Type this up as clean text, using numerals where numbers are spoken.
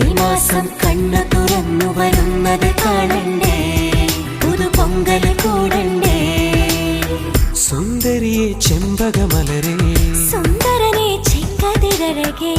മാസം കണ്ണു തുറന്നു വരുന്നത് കാണണ്ടേ, പുതുപൊങ്കൽ കൂടണ്ടേ. സുന്ദരിയെ ചെമ്പകമലരേ, സുന്ദരനെ ചെങ്കതിരഴകേ.